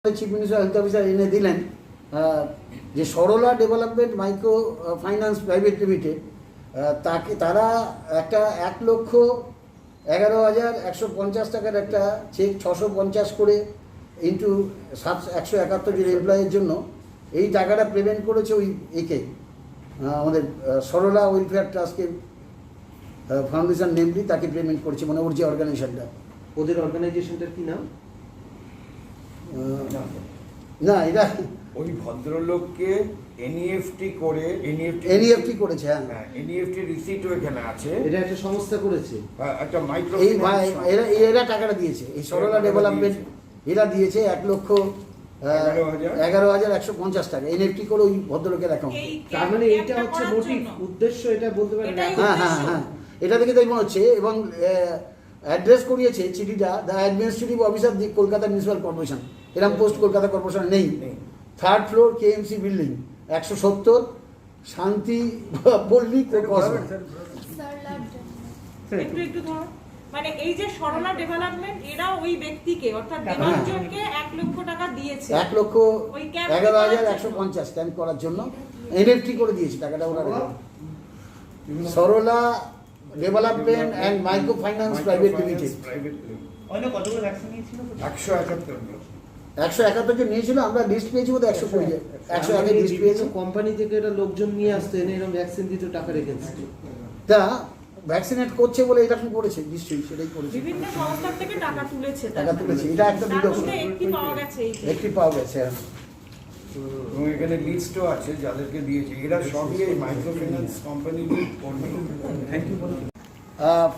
Chief minister health officer এনে দিলেন যে Sarala development micro finance private limited তারা একটা ১,১১,১৫০ টাকার একটা চেক ৬৫০ করে ইন্টু ১৭১ জন এমপ্লয়ের জন্য এই টাকাটা পেমেন্ট করেছে ওই আমাদের সরলা ওয়েলফেয়ার ট্রাস্টকে ফাউন্ডেশন নেমলি তাকে পেমেন্ট করেছে, মানে ওর যে অর্গানাইজেশনটা। ওদের অর্গানাইজেশনটার কি নাম? না, এটা ওই ভদ্রলোককে এনইএফটি করেছে। হ্যাঁ, এনইএফটি রিসিটও এখানে আছে। এটা একটা সংস্থা করেছে, একটা মাইক্রো এই এরা টাকাটা দিয়েছে, এই সরলা ডেভেলপমেন্ট এরা দিয়েছে ১,১১,১৫০ টাকা এনএফটি করে ওই ভদ্রলোকের অ্যাকাউন্ট। তার মানে এইটা হচ্ছে মোটিভ, উদ্দেশ্য, এটা বলতে পারেন। হ্যাঁ, এটা দেখে তাই মনে হচ্ছে। এবং অ্যাড্রেস করিয়েছে চিঠিটা the administrative officer the Kolkata municipal corporation, এরকম পোস্ট কলকাতা কর্পোরেশন নেই। 3rd ফ্লোর কেএমসি বিল্ডিং ১৭০ শান্তি পল্লী মানে এই যে সরলা ডেভেলপমেন্ট এরা ওই ব্যক্তিকে অর্থাৎ দেবাঞ্জনকে ১ লক্ষ টাকা দিয়েছে, ১,১১,১৫০ স্ট্যাম্প করার জন্য এনএফটি করে দিয়েছে টাকাটা ওনারা। Sarala development and micro finance private limited ১৭১ জন নিয়েছিল, আমরা লিস্ট পেয়েছি বোধহয় ১০০ লিস্ট পেয়েছি। কোম্পানি থেকে এটা লোকজন নিয়ে আসতো, এনে এরকম ভ্যাকসিন দিতে টাকা রেখেছে। তা ভ্যাকসিনেট করছে বলে এরকম করেছে, নিশ্চয়ই সেটাই করেছে। বিভিন্ন সংস্থা থেকে টাকা তুলেছে। এটা একটা একটি পাওয়া গেছে। এবং এখানে লিস্টও আছে যাদেরকে দিয়েছে। এরা সবই এই মাইক্রো ফাইন্যান্স কোম্পানি কর্মী।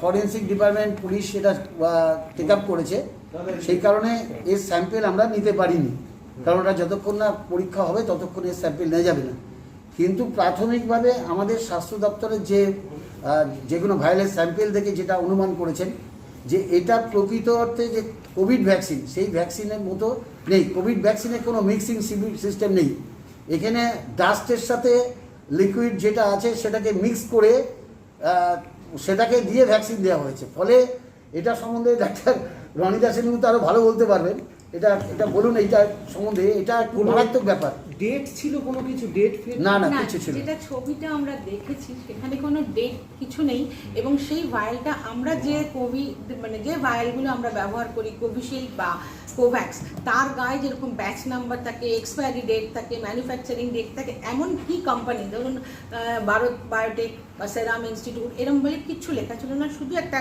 ফরেন্সিক ডিপার্টমেন্ট পুলিশ এটা টেক আপ করেছে, সেই কারণে এর স্যাম্পেল আমরা নিতে পারিনি, কারণ ওটা যতক্ষণ না পরীক্ষা হবে ততক্ষণ এর স্যাম্পেল নেওয়া যাবে না। কিন্তু প্রাথমিকভাবে আমাদের স্বাস্থ্য দপ্তরের যেগুলো ভাইরালের স্যাম্পেল থেকে যেটা অনুমান করেছেন যে এটা প্রকৃত অর্থে যে কোভিড ভ্যাকসিন, সেই ভ্যাকসিনের মতো নেই। কোভিড ভ্যাকসিনের কোনো মিক্সিং সিস্টেম নেই। এখানে ডাস্টের সাথে লিকুইড যেটা আছে সেটাকে মিক্স করে সেটাকে দিয়ে ভ্যাকসিন দেওয়া হয়েছে। ফলে এটা সম্বন্ধে ডাক্তার রনিদা সেন কিন্তু আরও ভালো বলতে পারবেন। এটা বলুন এইটা সম্বন্ধে, এটা মারাত্মক ব্যাপার। ডেট ছিল কোনো কিছু? ডেট না, কিছু ছিল। যেটা ছবিটা আমরা দেখেছি সেখানে কোনো ডেট কিছু নেই। এবং সেই ভায়ালটা আমরা যে মানে যে ভায়ালগুলো আমরা ব্যবহার করি, কোভিশিল্ড বা কোভ্যাক্স, তার গায়ে যেরকম ব্যাচ নাম্বার থাকে, এক্সপায়ারি ডেট থাকে, ম্যানুফ্যাকচারিং ডেট থাকে, এমন কি কোম্পানি ধরুন ভারত বায়োটেক বা সেরাম ইনস্টিটিউট এরম বলে কিচ্ছু লেখা ছিল না। শুধু একটা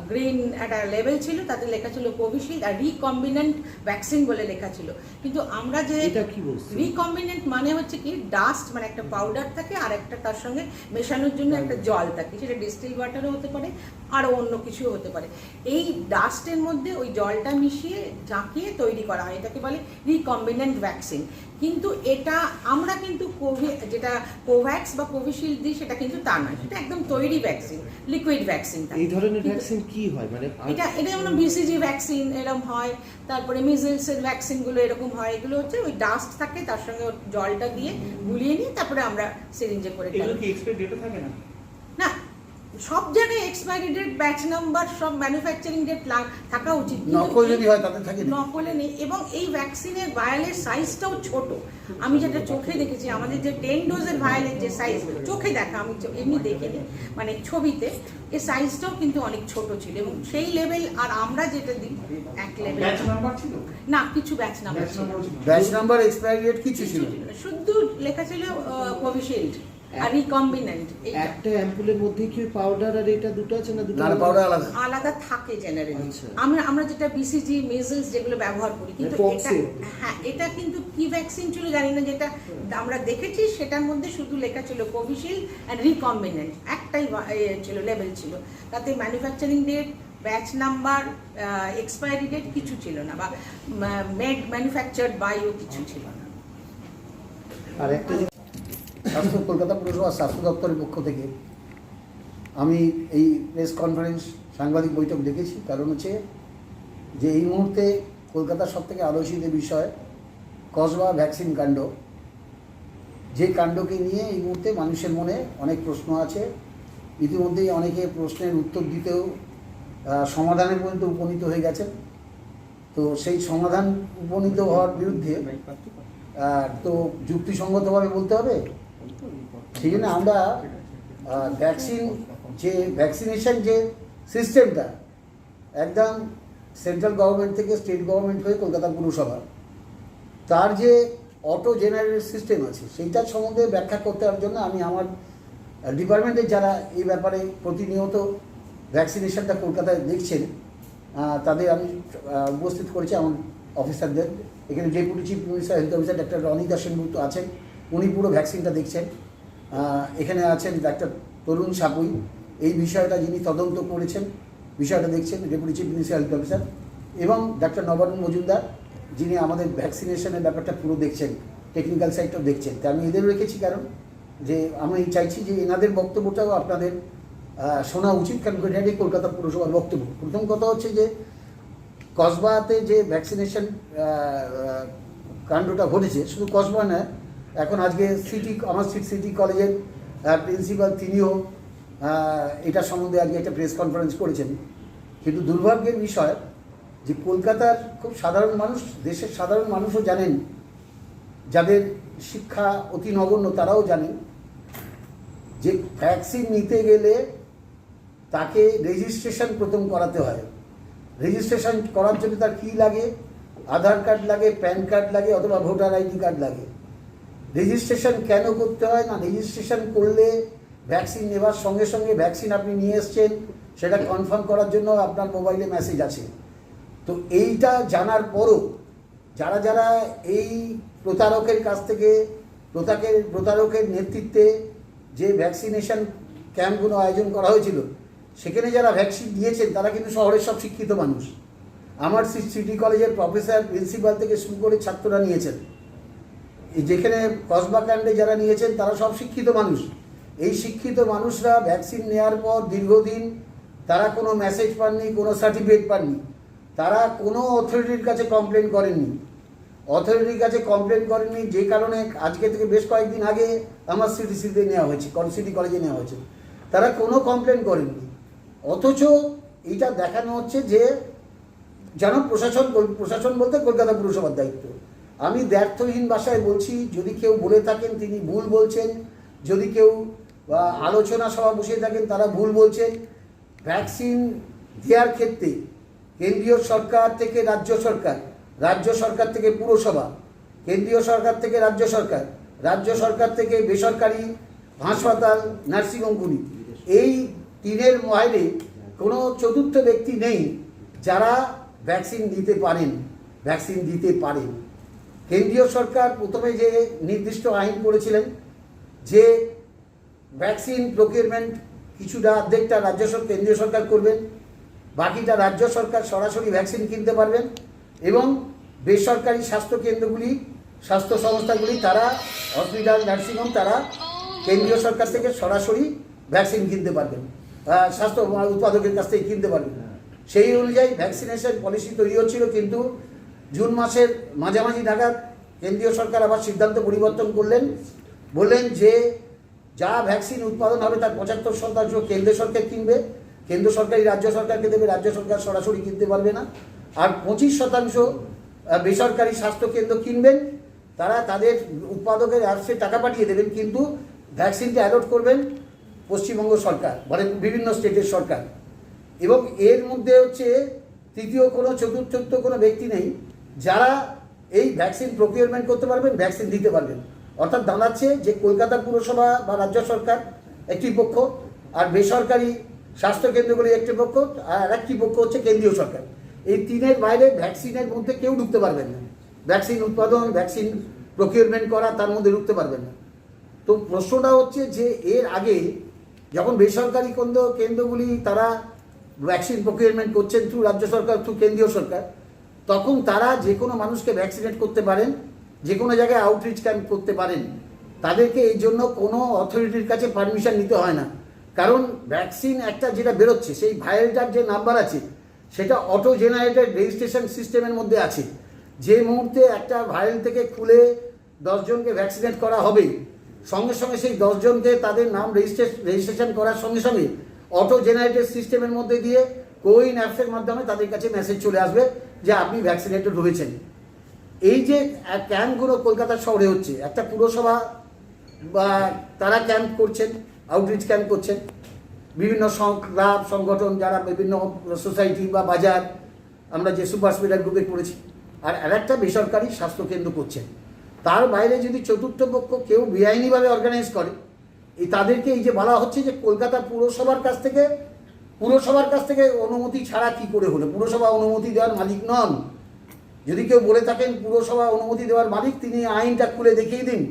গ্রিন একটা লেবেল ছিল, তাতে লেখা ছিল কোভিশিল্ড আর রিকম্বিনেন্ট ভ্যাকসিন বলে লেখা ছিল। কিন্তু আমরা যে এটা কি বলছি, রিকম্বিনেন্ট মানে হচ্ছে কি ডাস্ট, মানে একটা পাউডার থাকে আর একটা তার সঙ্গে মেশানোর জন্য একটা জল থাকে, সেটা ডিস্টিল ওয়াটারও হতে পারে আরও অন্য কিছুও হতে পারে। এই ডাস্টের মধ্যে ওই জলটা মিশিয়ে জাঁকিয়ে তৈরি করা হয়, এটাকে বলে রিকম্বিনেন্ট ভ্যাকসিন। কিন্তু এটা আমরা কিন্তু যেটা কোভ্যাক্স বা কোভিশিল্ড দিই সেটা কিন্তু তা নয়, সেটা একদম তৈরি ভ্যাকসিন, লিকুইড ভ্যাকসিন। এই ধরনের ভ্যাকসিন কি হয়? মানে এটা যেমন বিসিজি ভ্যাকসিন এরকম হয়, তারপরে মিজলসের ভ্যাকসিনগুলো এরকম হয়। এগুলো হচ্ছে ওই ডাস্ট থাকে, তার সঙ্গে জলটা দিয়ে গুলিয়ে নিয়ে তারপরে আমরা সিরিঞ্জে করে না। সব জায়গায় এক্সপায়ারি ডেট, ব্যাচ নাম্বার, সব ম্যানুফ্যাকচারিং ডেট থাকা উচিত। নকল যদি হয় তাতে থাকে, নকলে নেই। এবং এই ভ্যাকসিনের ভায়ালের সাইজটাও ছোট। আমি যেটা চোখে দেখেছি, আমাদের যে 10 ডোজের ভায়ালের যে সাইজ চোখে দেখা, আমি এমনি দেখিনি, মানে ছবিতে এই সাইজটাও কিন্তু অনেক ছোট ছিল। এবং সেই লেভেল আর আমরা যেটা দিই এক লেভেল না, কিছু ব্যাচ নাম্বার ছিল, ব্যাচ নাম্বার এক্সপায়ারি ডেট কিছু ছিল, শুধু লেখা ছিল কোভিশিল্ড আর রিকম্বিনেন্ট। একটা অ্যাম্পুলের মধ্যে কি পাউডার আর এটা দুটো আছে না? দুটো পাউডার আলাদা আলাদা থাকে জেনারেলি। আমরা যেটা বিসিজি মেজলস যেগুলো ব্যবহার করি, কিন্তু এটা কিন্তু কি ভ্যাকসিন ছিল জানি না। যেটা আমরা দেখেছি সেটার মধ্যে শুধু লেখা ছিল কোভিশিল্ড আর রিকম্বিনেন্ট, একটাই ছিল, লেভেল ছিল, তাতে manufacturing date, batch number, expiry date কিছু ছিল না, বা ম্যানুফ্যাকচার্ড বাইও কিছু ছিল না। আর একটা কলকাতা পুরসভা স্বাস্থ্য দপ্তরের পক্ষ থেকে আমি এই প্রেস কনফারেন্স সাংবাদিক বৈঠক ডেকেছি, কারণ হচ্ছে যে এই মুহূর্তে কলকাতার সবথেকে আলোচিত বিষয় কসবা ভ্যাকসিন কাণ্ড। যে কাণ্ডকে নিয়ে এই মুহূর্তে মানুষের মনে অনেক প্রশ্ন আছে। ইতিমধ্যেই অনেকে প্রশ্নের উত্তর দিতেও সমাধানের পর্যন্ত উপনীত হয়ে গেছেন। তো সেই সমাধান উপনীত হওয়ার বিরুদ্ধে তো যুক্তিসঙ্গতভাবে বলতে হবে। সেই জন্য আমরা ভ্যাকসিনেশন যে সিস্টেমটা একদম সেন্ট্রাল গভর্নমেন্ট থেকে স্টেট গভর্নমেন্ট হয়ে কলকাতা পুরসভা তার যে অটো জেনারেল সিস্টেম আছে সেইটার সম্বন্ধে ব্যাখ্যা করার জন্য আমি আমার ডিপার্টমেন্টের যারা এই ব্যাপারে প্রতিনিয়ত ভ্যাকসিনেশনটা কলকাতায় দেখছেন তাদের আমি উপস্থিত করেছি আমার অফিসারদের। এখানে deputy chief minister health officer doctor Ronita Sengupta আছেন, উনি পুরো ভ্যাকসিনটা দেখছেন। এখানে আছেন ডাক্তার তরুণ সাপুই, এই বিষয়টা যিনি তদন্ত করেছেন, বিষয়টা দেখছেন deputy chief minister health officer, এবং ডাক্তার নবারুণ মজুমদার যিনি আমাদের ভ্যাকসিনেশনের ব্যাপারটা পুরো দেখছেন, টেকনিক্যাল সাইডটাও দেখছেন। তা আমি এদের রেখেছি কারণ যে আমি চাইছি যে এনাদের বক্তব্যটাও আপনাদের শোনা উচিত, কারণ এটাই কলকাতা পুরসভার বক্তব্য। প্রথম কথা হচ্ছে যে কসবাতে যে ভ্যাকসিনেশন কাণ্ডটা ঘটেছে, শুধু কসবা নয়, এখন আজকে আমার সিটি কলেজের প্রিন্সিপাল তিনিও এটা সম্বন্ধে আজকে একটা প্রেস কনফারেন্স করেছেন। কিন্তু দুর্ভাগ্যের বিষয় যে কলকাতার খুব সাধারণ মানুষ, দেশের সাধারণ মানুষও জানেন, যাদের শিক্ষা অতি নগণ্য তারাও জানেন যে ভ্যাকসিন নিতে গেলে তাকে রেজিস্ট্রেশন প্রথম করাতে হয়। রেজিস্ট্রেশন করার জন্য তার কী লাগে? আধার কার্ড লাগে, প্যান কার্ড লাগে, অথবা ভোটার আইডি কার্ড লাগে। রেজিস্ট্রেশন কেন করতে হয়? না, রেজিস্ট্রেশন করলে ভ্যাকসিন নেওয়ার সঙ্গে সঙ্গে ভ্যাকসিন আপনি নিয়ে এসছেন সেটা কনফার্ম করার জন্য আপনার মোবাইলে মেসেজ আছে। তো এইটা জানার পরও যারা যারা এই প্রতারকের কাছ থেকে প্রতারকের নেতৃত্বে যে ভ্যাকসিনেশন ক্যাম্পগুলো আয়োজন করা হয়েছিল সেখানে যারা ভ্যাকসিন দিয়েছেন তারা কিন্তু শহরের সব শিক্ষিত মানুষ। আমার সিটি কলেজের প্রফেসর, প্রিন্সিপাল থেকে শুরু করে ছাত্ররা নিয়েছেন। যেখানে কসবা কাণ্ডে যারা নিয়েছেন তারা সব শিক্ষিত মানুষ। এই শিক্ষিত মানুষরা ভ্যাকসিন নেওয়ার পর দীর্ঘদিন তারা কোনো মেসেজ পাননি, কোনো সার্টিফিকেট পাননি, তারা কোনো অথরিটির কাছে কমপ্লেন করেননি। অথরিটির কাছে কমপ্লেন করেননি, যে কারণে আজকে থেকে বেশ কয়েকদিন আগে আমার সিটিসিতে নেওয়া হয়েছে, সিটি কলেজে নেওয়া হয়েছে, তারা কোনো কমপ্লেন করেননি। অথচ এইটা দেখানো হচ্ছে যে যেন প্রশাসন বলতে কলকাতা পুরসভার দায়িত্ব। আমি দ্ব্যর্থহীন ভাষায় বলছি, যদি কেউ বলে থাকেন তিনি ভুল বলছেন, যদি কেউ আলোচনা সভা বসিয়ে থাকেন তারা ভুল বলছেন। ভ্যাকসিন দেওয়ার ক্ষেত্রে কেন্দ্রীয় সরকার থেকে রাজ্য সরকার, রাজ্য সরকার থেকে পুরসভা, কেন্দ্রীয় সরকার থেকে রাজ্য সরকার, রাজ্য সরকার থেকে বেসরকারি হাসপাতাল, নার্সিংহোমগুলি, এই তিনের বাইরে কোনো চতুর্থ ব্যক্তি নেই যারা ভ্যাকসিন দিতে পারেন। কেন্দ্রীয় সরকার প্রথমে যে নির্দিষ্ট আইন করেছিলেন যে ভ্যাকসিন প্রকিউরমেন্ট কিছুটা অর্ধেকটা কেন্দ্রীয় সরকার করবেন, বাকিটা রাজ্য সরকার সরাসরি ভ্যাকসিন কিনতে পারবেন, এবং বেসরকারি স্বাস্থ্যকেন্দ্রগুলি, স্বাস্থ্য সংস্থাগুলি, তারা হসপিটাল, নার্সিংহোম, তারা কেন্দ্রীয় সরকার থেকে সরাসরি ভ্যাকসিন কিনতে পারবেন, স্বাস্থ্য উৎপাদকের কাছ থেকে কিনতে পারবেন। সেই অনুযায়ী ভ্যাকসিনেশন পলিসি তৈরি হচ্ছিল, কিন্তু জুন মাসের মাঝামাঝি নাগাদ কেন্দ্রীয় সরকার আবার সিদ্ধান্ত পরিবর্তন করলেন, বললেন যে যা ভ্যাকসিন উৎপাদন হবে তার 75% কেন্দ্র সরকার কিনবে, কেন্দ্র সরকারই রাজ্য সরকারকে দেবে, রাজ্য সরকার সরাসরি কিনতে পারবে না, আর 25% বেসরকারি স্বাস্থ্যকেন্দ্র কিনবেন, তারা তাদের উৎপাদকের অ্যাপসে টাকা পাঠিয়ে দেবেন, কিন্তু ভ্যাকসিনটা অ্যালট করবেন পশ্চিমবঙ্গ সরকার, মানে বিভিন্ন স্টেটের সরকার। এবং এর মধ্যে হচ্ছে তৃতীয় কোনো চতুর্থ কোনো ব্যক্তি নেই যারা এই ভ্যাকসিন প্রকিউরমেন্ট করতে পারবেন, ভ্যাকসিন দিতে পারবেন। অর্থাৎ দাঁড়াচ্ছে যে কলকাতা পুরসভা বা রাজ্য সরকার একটি পক্ষ, আর বেসরকারি স্বাস্থ্যকেন্দ্রগুলি একটি পক্ষ, আর একটি পক্ষ হচ্ছে কেন্দ্রীয় সরকার। এই তিনের বাইরে ভ্যাকসিনের মধ্যে কেউ ঢুকতে পারবেন না। ভ্যাকসিন উৎপাদন, ভ্যাকসিন প্রকিউরমেন্ট করা, তার মধ্যে ঢুকতে পারবেন না। তো প্রশ্নটা হচ্ছে যে এর আগে যখন বেসরকারি কেন্দ্রগুলি তারা ভ্যাকসিন প্রকিউরমেন্ট করছেন থ্রু রাজ্য সরকার, থ্রু কেন্দ্রীয় সরকার, তখন তারা যে কোনো মানুষকে ভ্যাকসিনেট করতে পারেন, যে কোনো জায়গায় আউটরিচ ক্যাম্প করতে পারেন। তাদেরকে এই জন্য কোনো অথরিটির কাছে পারমিশন নিতে হয় না, কারণ ভ্যাকসিন একটা যেটা বেরোচ্ছে সেই ভাইরালটার যে নাম্বার আছে সেটা অটো জেনারেটেড রেজিস্ট্রেশন সিস্টেমের মধ্যে আছে। যে মুহূর্তে একটা ভাইরাল থেকে খুলে 10 জনকে ভ্যাকসিনেট করা হবে, সঙ্গে সঙ্গে সেই 10 জনকে তাদের নাম রেজিস্ট্রেশন করার সঙ্গে সঙ্গে অটো জেনারেটেড সিস্টেমের মধ্যে দিয়ে কোউইন অ্যাপসের মাধ্যমে তাদের কাছে মেসেজ চলে আসবে যে আপনি ভ্যাকসিনেটেড হয়েছেন। এই যে ক্যাম্পগুলো কলকাতা শহরে হচ্ছে, একটা পুরসভা বা তারা ক্যাম্প করছেন, আউটরিচ ক্যাম্প করছেন, বিভিন্ন ক্লাব সংগঠন যারা বিভিন্ন সোসাইটি বা বাজার, আমরা যে সুপার স্প্রেডার গ্রুপে করেছি, আর আরেকটা বেসরকারি স্বাস্থ্যকেন্দ্র করছেন। তার বাইরে যদি চতুর্থ পক্ষ কেউ বেআইনিভাবে অর্গানাইজ করে, তাদেরকে এই যে বলা হচ্ছে যে কলকাতা পুরসভার কাছ থেকে অনুমতি ছাড়া কি করে হলো? পুরসভা অনুমতি দেওয়ার মালিক নন। যদি কেউ বলে থাকেন পুরসভা অনুমতি দেওয়ার মালিক, তিনি আইনটা খুলে দেখিয়ে দিন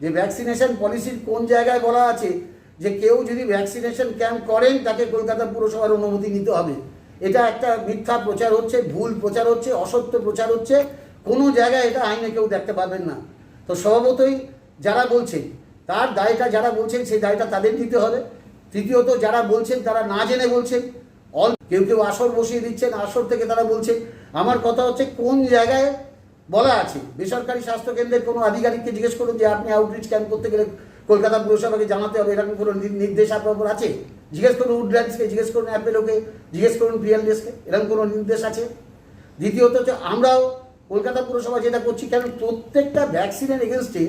যে ভ্যাকসিনেশন পলিসির কোন জায়গায় বলা আছে যে কেউ যদি ভ্যাকসিনেশন ক্যাম্প করেন তাকে কলকাতা পুরসভার অনুমতি নিতে হবে। এটা একটা মিথ্যা প্রচার হচ্ছে, ভুল প্রচার হচ্ছে, অসত্য প্রচার হচ্ছে। কোনো জায়গায় এটা আইনে কেউ দেখতে পারবেন না। তো স্বভাবতই যারা বলছেন তার দায়টা, যারা বলছেন সেই দায়টা তাদের নিতে হবে। তৃতীয়ত যারা বলছেন তারা না জেনে বলছেন, কেউ আসর বসিয়ে দিচ্ছেন, আসর থেকে তারা বলছেন। আমার কথা হচ্ছে কোন জায়গায় বলা আছে? বেসরকারি স্বাস্থ্যকেন্দ্রের কোনো আধিকারিককে জিজ্ঞেস করুন যে আপনি আউটরিচ ক্যাম্প করতে গেলে কলকাতা পুরসভাকে জানাতে হবে, এরকম কোনো নির্দেশ আপনার উপর আছে? জিজ্ঞেস করুন উডল্যান্ডসকে, জিজ্ঞেস করুন অ্যাপেলোকে, জিজ্ঞেস করুন পিএলডিএসকে, এরকম কোনো নির্দেশ আছে? দ্বিতীয়ত হচ্ছে আমরাও কলকাতা পুরসভা যেটা করছি, কারণ প্রত্যেকটা ভ্যাকসিনের এগেনস্টে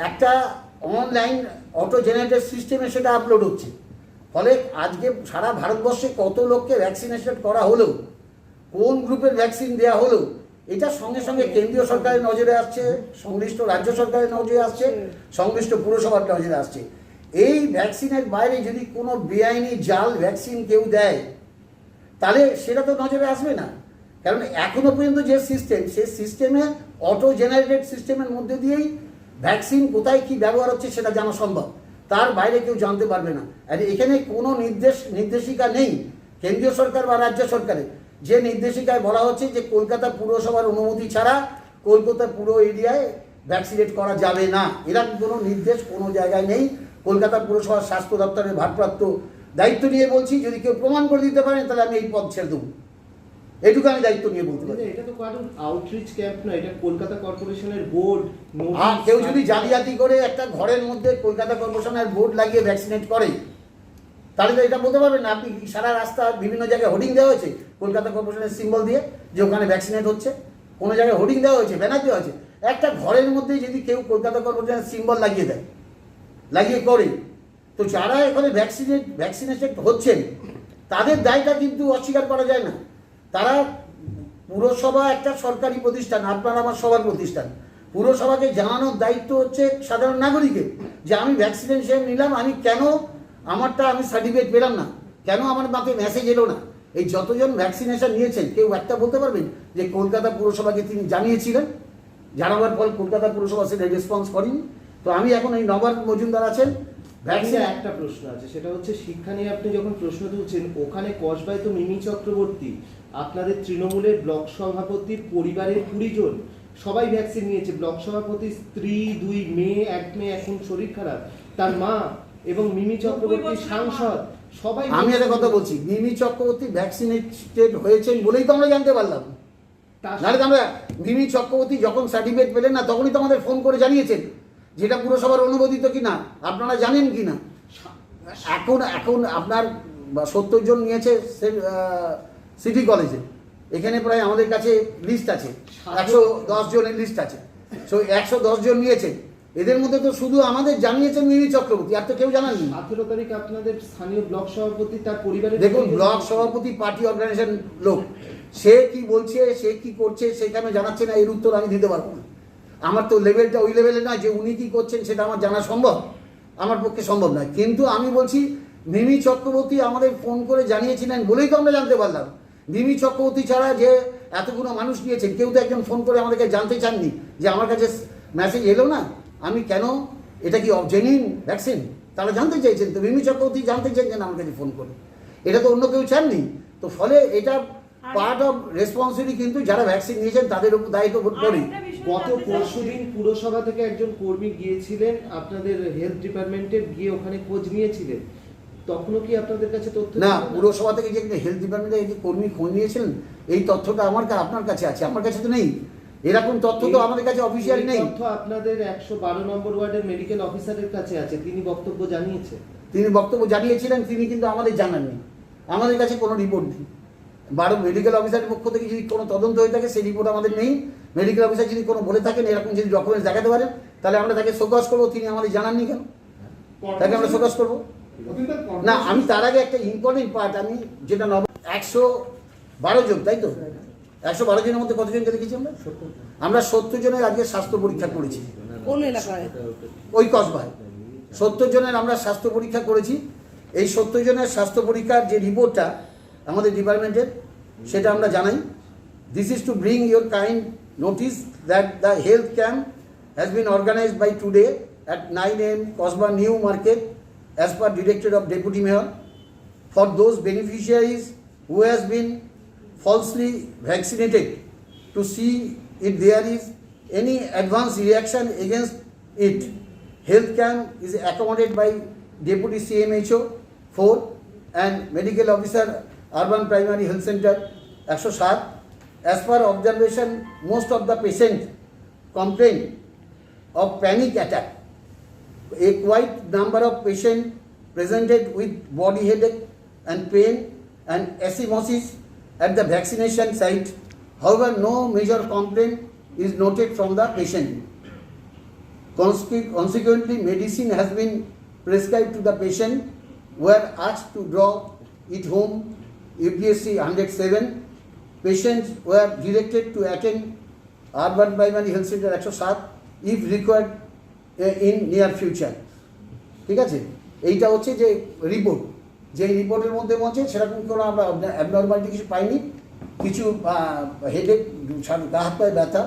একটা অনলাইন অটো জেনারেটেড সিস্টেমে সেটা আপলোড হচ্ছে। ফলে আজকে সারা ভারতবর্ষে কত লোককে ভ্যাকসিনেশন করা হলো, কোন গ্রুপের ভ্যাকসিন দেওয়া হলো, এটা সঙ্গে সঙ্গে কেন্দ্রীয় সরকারের নজরে আসছে, সংশ্লিষ্ট রাজ্য সরকারের নজরে আসছে, সংশ্লিষ্ট পুরসভার নজরে আসছে। এই ভ্যাকসিনের বাইরে যদি কোনো বেআইনি জাল ভ্যাকসিন কেউ দেয় তাহলে সেটা তো নজরে আসবে না। কারণ এখনো পর্যন্ত যে সিস্টেম, সেই সিস্টেমে অটো জেনারেটেড সিস্টেমের মধ্যে দিয়েই ভ্যাকসিন কোথায় কি ব্যবহার হচ্ছে সেটা জানা সম্ভব, তার বাইরে কেউ জানতে পারবে না। আর এখানে কোনো নির্দেশিকা নেই কেন্দ্রীয় সরকার বা রাজ্য সরকারের, যে নির্দেশিকায় বলা হচ্ছে যে কলকাতা পুরসভার অনুমতি ছাড়া কলকাতা পুরো এরিয়ায় ভ্যাকসিনেট করা যাবে না। এরকম কোনো নির্দেশ কোনো জায়গায় নেই। কলকাতা পুরসভার স্বাস্থ্য দপ্তরের ভারপ্রাপ্ত দায়িত্ব নিয়ে বলছি, যদি কেউ প্রমাণ করে দিতে পারেন তাহলে আমি এই পদ ছেড়ে দেবো। এটুকু আমি দায়িত্ব নিয়ে বলতে পারি। এটা তো কারণ আউটরিচ ক্যাম্প না, এটা কলকাতা কর্পোরেশনের বোর্ড। আর কেউ যদি জালিয়াতি করে একটা ঘরের মধ্যে কলকাতা কর্পোরেশনের বোর্ড লাগিয়ে ভ্যাকসিনেট করে তাহলে তো এটা বলতে পারবেন না। আপনি সারা রাস্তা বিভিন্ন জায়গায় হোর্ডিং দেওয়া হয়েছে কলকাতা কর্পোরেশনের সিম্বল দিয়ে যে ওখানে ভ্যাকসিনেট হচ্ছে, কোনো জায়গায় হোর্ডিং দেওয়া হয়েছে, ব্যানার দেওয়া হয়েছে। একটা ঘরের মধ্যে যদি কেউ কলকাতা কর্পোরেশনের সিম্বল লাগিয়ে দেয়, লাগিয়ে করে, তো যারা এখানে ভ্যাকসিনেটেড হচ্ছেন তাদের দায়টা কিন্তু অস্বীকার করা যায় না। তারা পুরসভা একটা সরকারি প্রতিষ্ঠান, আপনার আমার সবার প্রতিষ্ঠান। পুরসভাকে জানানোর দায়িত্ব হচ্ছে সাধারণ নাগরিকের যে আমি ভ্যাকসিনেশন নিলাম, আমি কেন আমারটা আমি সার্টিফিকেট পেলাম না, কেন আমার মাকে মেসেজ এলো না। এই যতজন ভ্যাকসিনেশন নিয়েছেন কেউ একটা বলতে পারবেন যে কলকাতা পুরসভাকে তিনি জানিয়েছিলেন, জানাবার পর কলকাতা পুরসভা সেটা রেসপন্স করেনি? তো আমি এখন এই নবাব মজুমদার আছেন ভ্যাকসিন। একটা প্রশ্ন আছে, সেটা হচ্ছে শিক্ষা নিয়ে আপনি যখন প্রশ্ন তুলছেন, ওখানে কসবায় তো মিমি চক্রবর্তী, আপনাদের তৃণমূলের ব্লক সভাপতির পরিবারের 20 জন সবাই ভ্যাকসিন নিয়েছে। ব্লক সভাপতির স্ত্রী, 2 মেয়ে, 1 মেয়ে এখন শরীর খারাপ, তার মা এবং মিমি চক্রবর্তী সাংসদ সবাই। আমি একটা কথা বলছি, মিমি চক্রবর্তী ভ্যাকসিনেটেড হয়েছেন বলেই তো আমরা জানতে পারলাম। নাহলে তো আমরা মিমি চক্রবর্তী যখন সার্টিফিকেট পেলেন না তখনই তো আমাদের ফোন করে জানিয়েছেন যেটা পুরসভার অনুমোদিত কিনা, আপনারা জানেন কিনা। এখন আপনার 70 জন নিয়েছে সিটি কলেজে, এখানে প্রায় আমাদের কাছে লিস্ট আছে 110 জনের লিস্ট আছে। সো 110 জন নিয়েছে, এদের মধ্যে তো শুধু আমাদের জানিয়েছেন মিমি চক্রবর্তী, আর তো কেউ জানাননি। 18 তারিখ আপনাদের স্থানীয় ব্লক সভাপতি তার পরিবারের। দেখুন, ব্লক সভাপতি পার্টি অর্গানাইজেশন লোক, সে কি বলছে, সে কি করছে সেখানে জানাচ্ছে না, এর উত্তর আমি দিতে পারবো না। আমার তো লেভেলটা ওই লেভেলে নয় যে উনি কি করছেন সেটা আমার জানা সম্ভব, আমার পক্ষে সম্ভব নয়। কিন্তু আমি বলছি মিমি চক্রবর্তী আমাদের ফোন করে জানিয়েছিলেন বলেই তো আমরা জানতে পারলাম। মিমি চক্রবর্তী ছাড়া যে এতগুলো মানুষ নিয়েছেন, কেউ তো একজন ফোন করে আমাদেরকে জানতে চাননি যে আমার কাছে মেসেজ এলো না, আমি কেন, এটা কি জেনুইন ভ্যাকসিন, তারা জানতে চাইছেন। তো মিমি চক্রবর্তী জানতে চাইছেন আমার কাছে ফোন করে, এটা তো অন্য কেউ চাননি। তো ফলে এটা পার্ট অফ রেসপন্সিবিলিটি কিন্তু যারা ভ্যাকসিন নিয়েছেন তাদের উপর দায়িত্ব বোধ করি। গত পরশুদিন পুরসভা থেকে একজন কর্মী গিয়েছিলেন আপনাদের হেলথ ডিপার্টমেন্টের, গিয়ে ওখানে খোঁজ নিয়েছিলেন, তখনও কি আপনাদের কাছে তথ্য? না, পুরসভা থেকে যে হেলথ ডিপার্টমেন্টে যে কর্মী খোঁজ নিয়েছিলেন এই তথ্যটা আপনার কাছে আছে, আমার কাছে তো নেই। এরকম তথ্য তো আমাদের কাছে অফিসিয়ালি নেই। তথ্য আপনাদের 112 নম্বর ওয়ার্ডের মেডিকেল অফিসারের কাছে আছে, তিনি বক্তব্য জানিয়েছেন। তিনি বক্তব্য জানিয়েছিলেন, তিনি কিন্তু আমাদের জানাননি, আমাদের কাছে কোনো রিপোর্ট নেই। মেডিকেল অফিসারের পক্ষ থেকে যদি কোনো তদন্ত হয়ে থাকে সেই রিপোর্ট আমাদের নেই। মেডিকেল অফিসার যদি কোনো বলে থাকেন এরকম যদি ডকুমেন্টস দেখাতে পারেন তাহলে আমরা তাকে শোকজ করবো, তিনি আমাদের জানাননি কেন, তাকে আমরা শোকজ করবো না। আমি তার আগে একটা ইম্পর্টেন্ট পার্ট আমি যেটা 112 জন, তাই তো 112 জনের মধ্যে কতজনকে দেখেছি আমরা 70 জনের আজকে স্বাস্থ্য পরীক্ষা করেছি কোন এলাকায়? ওই কসবায় 70 জনের আমরা স্বাস্থ্য পরীক্ষা করেছি। এই 70 জনের স্বাস্থ্য পরীক্ষার যে রিপোর্টটা আমাদের ডিপার্টমেন্টের সেটা আমরা জানাই। This is to bring your kind notice that the health camp has been organised by today at 9 AM Cosba New Market as per directive of Deputy Mayor for those beneficiaries who has been falsely vaccinated to see if there is any adverse reaction against it. Health camp is accommodated by Deputy CMHO 4 and Medical Officer Urban Primary Health Center 107. As per observation, most of the patients complain of panic attack. A quite number of patients presented with body headache and pain and ecchymosis at the vaccination site. However, no major complaint is noted from the patient. Consequently, medicine has been prescribed to the patient, were asked to draw it home UPSC 107. Patients were directed to attend Urban Primary Health Center 107 if required in near future. ঠিক আছে, এইটা হচ্ছে যে report, যে রিপোর্টের মধ্যে বলছে সেরকম কোনো আমরা অ্যাবনর্মালিটি কিছু পাইনি। কিছু হেডেক, গা হাত পায়ে ব্যথা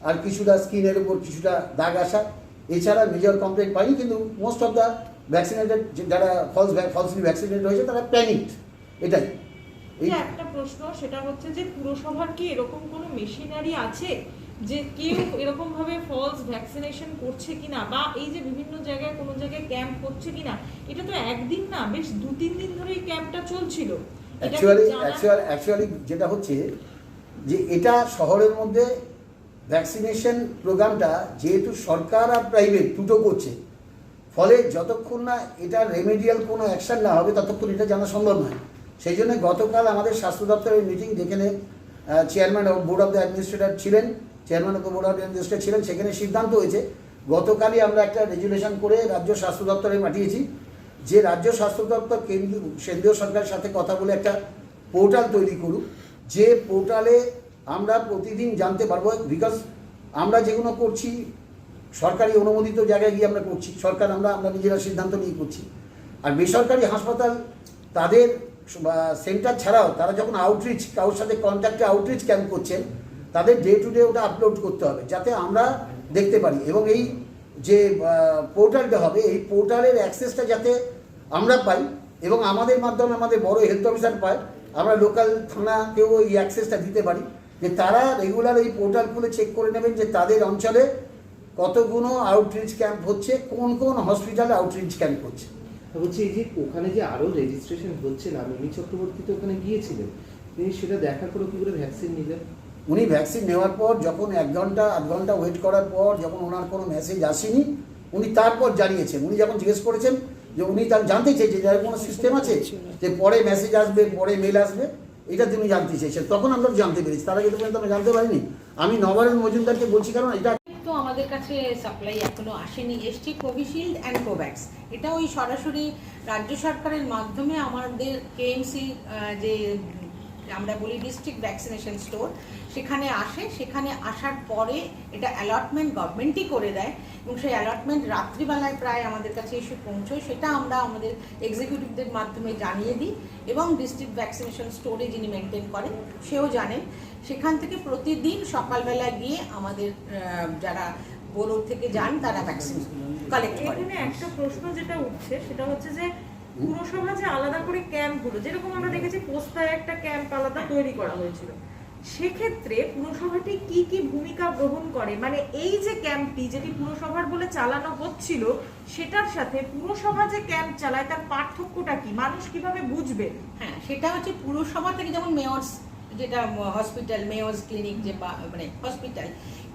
আর কিছুটা স্কিনের উপর কিছুটা দাগ আসা, এছাড়া মেজর কমপ্লেন পাইনি। কিন্তু মোস্ট অফ দ্য ভ্যাকসিনেটেড যারা ফলসলি ভ্যাকসিনেটেড হয়েছে তারা প্যানিকড। এটাই একটা প্রশ্ন, সেটা হচ্ছে যে পুরসভার কি এরকম কোনো মেশিনারি আছে যে কেউ এরকম ভাবে ফলস ভ্যাকসিনেশন করছে কিনা, বা এই যে বিভিন্ন জায়গায় কোনো জায়গায় ক্যাম্প হচ্ছে কিনা? এটা তো একদিন না, বেশ 2-3 দিন ধরে এই ক্যাম্পটা চলছিল। অ্যাকচুয়ালি যেটা হচ্ছে যে এটা শহরের মধ্যে ভ্যাকসিনেশন প্রোগ্রামটা যেহেতু সরকার আর প্রাইভেট দুটো করছে, ফলে যতক্ষণ না এটা রেমেডিয়াল কোনো অ্যাকশন না হবে ততক্ষণ এটা জানা সম্ভব নয়। সেই জন্য গতকাল আমাদের স্বাস্থ্য দপ্তরের মিটিং, যেখানে chairman of board of the administrator ছিলেন, chairman of the board of the administrator ছিলেন, সেখানে সিদ্ধান্ত হয়েছে গতকালই আমরা একটা রেজুলেশন করে রাজ্য স্বাস্থ্য দপ্তরে পাঠিয়েছি যে রাজ্য স্বাস্থ্য দপ্তর কেন্দ্রীয় সরকারের সাথে কথা বলে একটা পোর্টাল তৈরি করুক, যে পোর্টালে আমরা প্রতিদিন জানতে পারবো। বিকজ আমরা যেগুলো করছি সরকারি অনুমোদিত জায়গায় গিয়ে আমরা করছি, সরকার আমরা নিজেরা সিদ্ধান্ত নিয়ে করছি। আর বেসরকারি হাসপাতাল তাদের সেন্টার ছাড়াও তারা যখন আউটরিচ, কারোর সাথে কন্ট্যাক্টে আউটরিচ ক্যাম্প করছেন, তাদের ডে টু ডে ওটা আপলোড করতে হবে যাতে আমরা দেখতে পারি। এবং এই যে পোর্টালটা হবে, এই পোর্টালের অ্যাক্সেসটা যাতে আমরা পাই এবং আমাদের মাধ্যমে আমাদের বড় হেলথ অফিসার পায়, আমরা লোকাল থানাকেও এই অ্যাক্সেসটা দিতে পারি, যে তারা রেগুলার এই পোর্টাল খুলে চেক করে নেবেন যে তাদের অঞ্চলে কতগুলো আউটরিচ ক্যাম্প হচ্ছে, কোন কোন হসপিটালে আউটরিচ ক্যাম্প হচ্ছে। বলছি এই যে ওখানে যে আরও রেজিস্ট্রেশন হচ্ছে না, মিমি চক্রবর্তী তো ওখানে গিয়েছিলেন, তিনি সেটা দেখার পরে কী করে ভ্যাকসিন নিলেন? উনি ভ্যাকসিন নেওয়ার পর যখন 1 ঘন্টা 8 ঘন্টা ওয়েট করার পর যখন ওনার কোনো মেসেজ আসেনি, উনি তারপর জানিয়েছেন। উনি যখন জিজ্ঞেস করেছেন যে উনি তার জানতে চেয়েছে যার কোনো সিস্টেম আছে যে পরে মেসেজ আসবে, পরে মেল আসবে, এটা তিনি জানতে চেয়েছেন, তখন আমরা জানতে পেরেছি। তার আগে তো পর্যন্ত আমরা জানতে পারিনি। আমি নবারুণ মজুমদারকে বলছি কারণ এটা তো আমাদের কাছে সাপ্লাই এখনো আসেনি। এসছে কোভিশিল্ড অ্যান্ড কোভ্যাক্স, এটা ওই সরাসরি রাজ্য সরকারের মাধ্যমে আমাদের কেএমসি যে আমরা বলি ডিস্ট্রিক্ট ভ্যাকসিনেশন স্টোর, সেখানে আসে। সেখানে আসার পরে এটা অ্যালটমেন্ট গভর্নমেন্টই করে দেয় এবং সেই অ্যালটমেন্ট রাত্রিবেলায় প্রায় আমাদের কাছে এসে পৌঁছয়। সেটা আমরা আমাদের এক্সিকিউটিভদের মাধ্যমে জানিয়ে দিই এবং ডিস্ট্রিক্ট ভ্যাকসিনেশন স্টোরে যিনি মেনটেন করেন সেও জানেন। সেখান থেকে প্রতিদিন সকালবেলা গিয়ে আমাদের যারা বোরোর থেকে যান তারা ভ্যাকসিন কালেক্ট করে। এখানে একটা প্রশ্ন যেটা উঠছে সেটা হচ্ছে যে পুরসভা যে আলাদা করে ক্যাম্পগুলো, যেরকম আমরা দেখেছি পোস্তায় একটা ক্যাম্প আলাদা তৈরি করা হয়েছিল, সেক্ষেত্রে পুরসভাটি কি কি ভূমিকা গ্রহণ করে? মানে এই যে ক্যাম্পটি যেটি পুরসভার বলে চালানো হচ্ছিল, সেটার সাথে পুরসভা যে ক্যাম্প চালায় তার পার্থক্যটা কি? মানুষ কিভাবে বুঝবে? হ্যাঁ, সেটা হচ্ছে পুরসভা থেকে যেমন মেয়র্স যেটা হসপিটাল, মেয়র্স ক্লিনিক যে মানে হসপিটাল,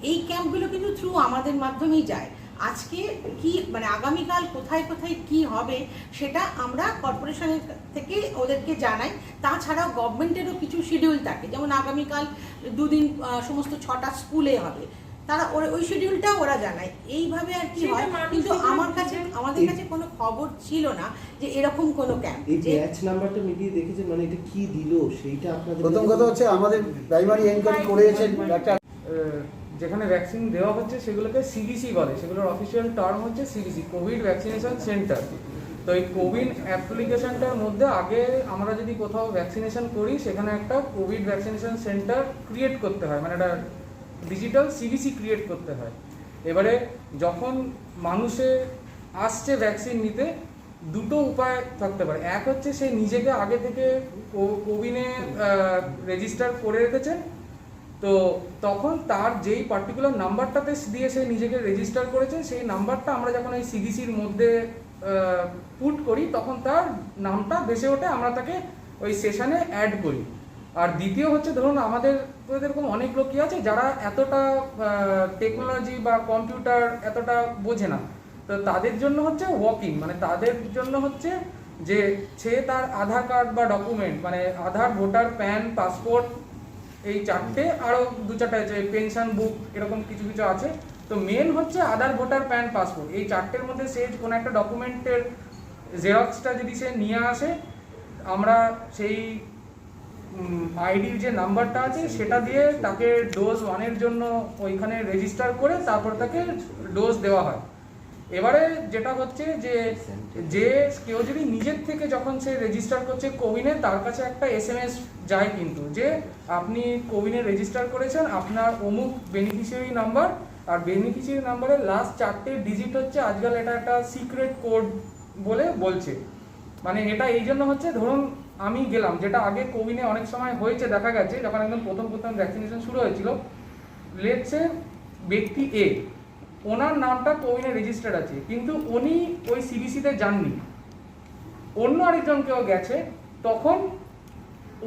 এই ক্যাম্পগুলো কিন্তু থ্রু আমাদের মাধ্যমেই যায়। আজকে কি মানে আগামীকাল কোথায় কোথায় কি হবে সেটা আমরা কর্পোরেশনের থেকে ওদেরকে জানাই। তাছাড়াও গভর্নমেন্টেরও কিছু শিডিউল থাকে, যেমন আগামীকাল দুদিন সমস্ত 6টা স্কুলে হবে, তারা ওই শিডিউলটা ওরা জানায়, এইভাবে আর কি হয়। কিন্তু আমাদের কাছে কোনো খবর ছিল না যে এরকম কোনো ক্যাম্প। এই ব্যাচ নাম্বারটা মিলিয়ে দেখেছেন, মানে এটা কি দিল সেইটা আপনাদের প্রথম কথা হচ্ছে আমাদের প্রাইমারি এনকোয়ারি করেছেন একটা যেখানে ভ্যাকসিন দেওয়া হচ্ছে সেগুলোকে সিবিসি বলে, সেগুলোর অফিসিয়াল টার্ম হচ্ছে সিবিসি, কোভিড ভ্যাকসিনেশন সেন্টার। তো এই কোভিড অ্যাপ্লিকেশনটার মধ্যে আগে আমরা যদি কোথাও ভ্যাকসিনেশন করি সেখানে একটা কোভিড ভ্যাকসিনেশন সেন্টার ক্রিয়েট করতে হয়, মানে একটা ডিজিটাল সিবিসি ক্রিয়েট করতে হয়। এবারে যখন মানুষে আসছে ভ্যাকসিন নিতে, দুটো উপায় থাকতে পারে। এক হচ্ছে সে নিজেকে আগে থেকে কোভিনে রেজিস্টার করে রেখেছেন, তো তখন তার যেই পার্টিকুলার নাম্বারটাতে দিয়ে সে নিজেকে রেজিস্টার করেছে, সেই নাম্বারটা আমরা যখন এই সিবিসির মধ্যে পুট করি তখন তার নামটা ভেসে ওঠে, আমরা তাকে ওই সেশনে অ্যাড করি। আর দ্বিতীয় হচ্ছে ধরুন আমাদের এরকম অনেক লোকই আছে যারা এতটা টেকনোলজি বা কম্পিউটার এতটা বোঝে না, তো তাদের জন্য হচ্ছে ওয়াকিং, মানে তাদের জন্য হচ্ছে যে সে তার আধার কার্ড বা ডকুমেন্ট, মানে আধার, ভোটার, প্যান, পাসপোর্ট, এই চারটে, আরও 2-4টা আছে, পেনশন বুক, এরকম কিছু কিছু আছে। তো মেন হচ্ছে আধার, ভোটার, প্যান, পাসপোর্ট, এই চারটের মধ্যে সে কোনো একটা ডকুমেন্টের জেরক্সটা যদি সে নিয়ে আসে, আমরা সেই আইডির যে নাম্বারটা আছে সেটা দিয়ে তাকে ডোজ 1-এর জন্য ওইখানে রেজিস্টার করে তারপর তাকে ডোজ দেওয়া হয়। এবারে যেটা হচ্ছে যে কেউ যদি নিজের থেকে যখন সে রেজিস্টার করছে কোভিনে, তার কাছে একটা SMS যায় কিন্তু যে আপনি কোভিনে রেজিস্টার করেছেন, আপনার অমুক বেনিফিশিয়ারি নাম্বার, আর বেনিফিশিয়ারি নাম্বারের লাস্ট 4টে ডিজিট হচ্ছে আজকাল এটা একটা সিক্রেট কোড বলে বলছে। মানে এটা এই জন্য হচ্ছে, ধরুন আমি গেলাম, যেটা আগে কোভিনে অনেক সময় হয়েছে, দেখা গেছে যখন একদম প্রথম ভ্যাকসিনেশন শুরু হয়েছিল, লেটসে ব্যক্তি এ, ওনার নামটা কোভিনে রেজিস্টার্ড আছে, কিন্তু উনি ওই সিবিসিতে যাননি, অন্য আরেকজন কেউ গেছে, তখন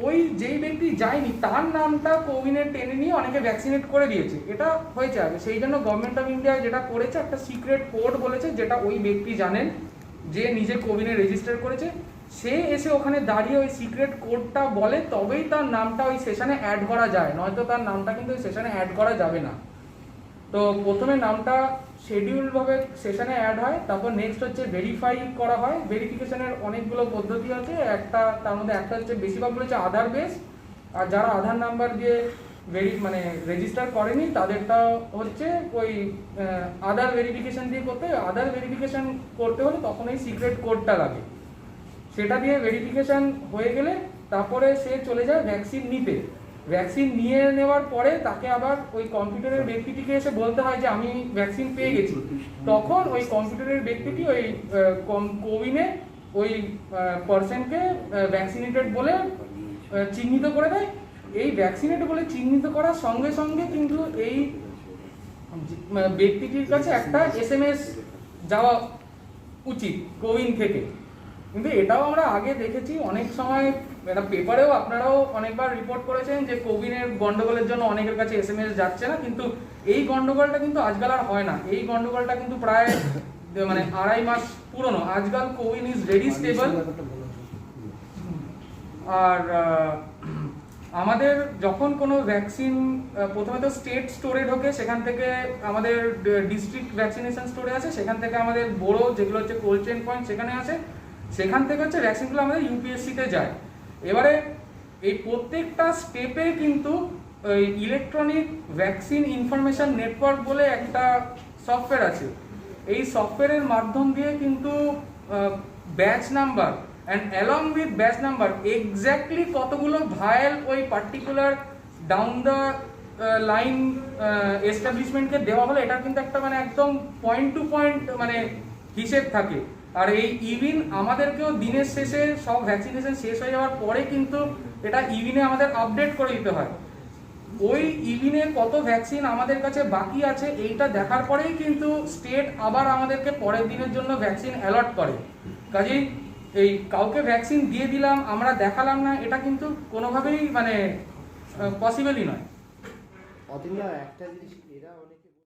ওই যেই ব্যক্তি যায়নি তার নামটা কোভিনে টেনে নিয়ে অনেকে ভ্যাকসিনেট করে দিয়েছে। এটা হয়েছে আগে, সেই জন্য গভর্নমেন্ট অফ ইন্ডিয়া যেটা করেছে, একটা সিক্রেট কোড বলেছে, যেটা ওই ব্যক্তি জানেন যে নিজে কোভিনে রেজিস্টার করেছে, সে এসে ওখানে দাঁড়িয়ে ওই সিক্রেট কোডটা বলে, তবেই তার নামটা ওই সেশনে অ্যাড করা যায়, নয়তো তার নামটা কিন্তু ওই সেশনে অ্যাড করা যাবে না। তো প্রথমে নামটা শিডিউলভাবে সেশনে অ্যাড হয়, তারপর নেক্সট হচ্ছে ভেরিফাই করা হয়। ভেরিফিকেশনের অনেকগুলো পদ্ধতি আছে, তার মধ্যে একটা হচ্ছে বেশিরভাগগুলো হচ্ছে আধার বেস, আর যারা আধার নাম্বার দিয়ে মানে রেজিস্টার করেনি তাদেরটা হচ্ছে ওই আধার ভেরিফিকেশন দিয়ে করতে হয়। আধার ভেরিফিকেশন করতে হলে তখন এই সিক্রেট কোডটা লাগে, সেটা দিয়ে ভেরিফিকেশন হয়ে গেলে তারপরে সে চলে যায় ভ্যাকসিন নিতে। ভ্যাকসিন নিয়ে নেওয়ার পরে তাকে আবার ওই কম্পিউটারের ব্যক্তিটিকে এসে বলতে হয় যে আমি ভ্যাকসিন পেয়ে গেছি, তখন ওই কম্পিউটারের ব্যক্তিটি ওই কোভিনে ওই পার্সনকে ভ্যাকসিনেটেড বলে চিহ্নিত করে দেয়। এই ভ্যাকসিনেটেড বলে চিহ্নিত করার সঙ্গে সঙ্গে কিন্তু এই ব্যক্তিটির কাছে একটা SMS যাওয়া উচিত কোভিন থেকে। কিন্তু এটাও আমরা আগে দেখেছি অনেক সময়, এটা পেপারেও আপনারাও অনেকবার রিপোর্ট করেছেন যে কোভিনের গন্ডগোলের জন্য অনেকের কাছে SMS যাচ্ছে না, কিন্তু এই গন্ডগোলটা কিন্তু আজকাল আর হয় না। এই গন্ডগোলটা কিন্তু প্রায় মানে 2.5 মাস পুরনো। আজকাল কোভিন ইজ ভেরি স্টেবল। আর আমাদের যখন কোনো ভ্যাকসিন প্রথমে তো স্টেট স্টোরে ঢোকে, সেখান থেকে আমাদের ডিস্ট্রিক্ট ভ্যাকসিনেশন স্টোরে আছে, সেখান থেকে আমাদের বড় যেগুলো হচ্ছে কোল্ড চেইন পয়েন্ট সেখানে আছে, সেখান থেকে হচ্ছে ভ্যাকসিনগুলো আমাদের ইউপিএসসিতে যায়। এবারে এই প্রত্যেকটা স্টেপে কিন্তু ইলেকট্রনিক ভ্যাকসিন ইনফরমেশন নেটওয়ার্ক বলে একটা সফটওয়্যার আছে। এই সফটওয়্যারের মাধ্যম দিয়ে কিন্তু batch number and along with batch number exactly কতগুলো ভায়াল ওই পার্টিকুলার ডাউন দ্য লাইন এস্টাবলিশমেন্টকে দেওয়া হলো, এটা কিন্তু একটা মানে একদম পয়েন্ট টু পয়েন্ট মানে হিসেব থাকে। আর এই ইভিন আমাদেরকেও দিনের শেষে সব ভ্যাকসিনেশন শেষ হয়ে যাওয়ার পরে কিন্তু এটা ইভিনে আমাদের আপডেট করে দিতে হয়। ওই ইভিনে কত ভ্যাকসিন আমাদের কাছে বাকি আছে এইটা দেখার পরেই কিন্তু স্টেট আবার আমাদেরকে পরের দিনের জন্য ভ্যাকসিন অ্যালট করে। কাজেই এই কাউকে ভ্যাকসিন দিয়ে দিলাম আমরা দেখালাম না, এটা কিন্তু কোনোভাবেই মানে পসিবলই নয়। অতীন্দ্র একটা জিনিস এরা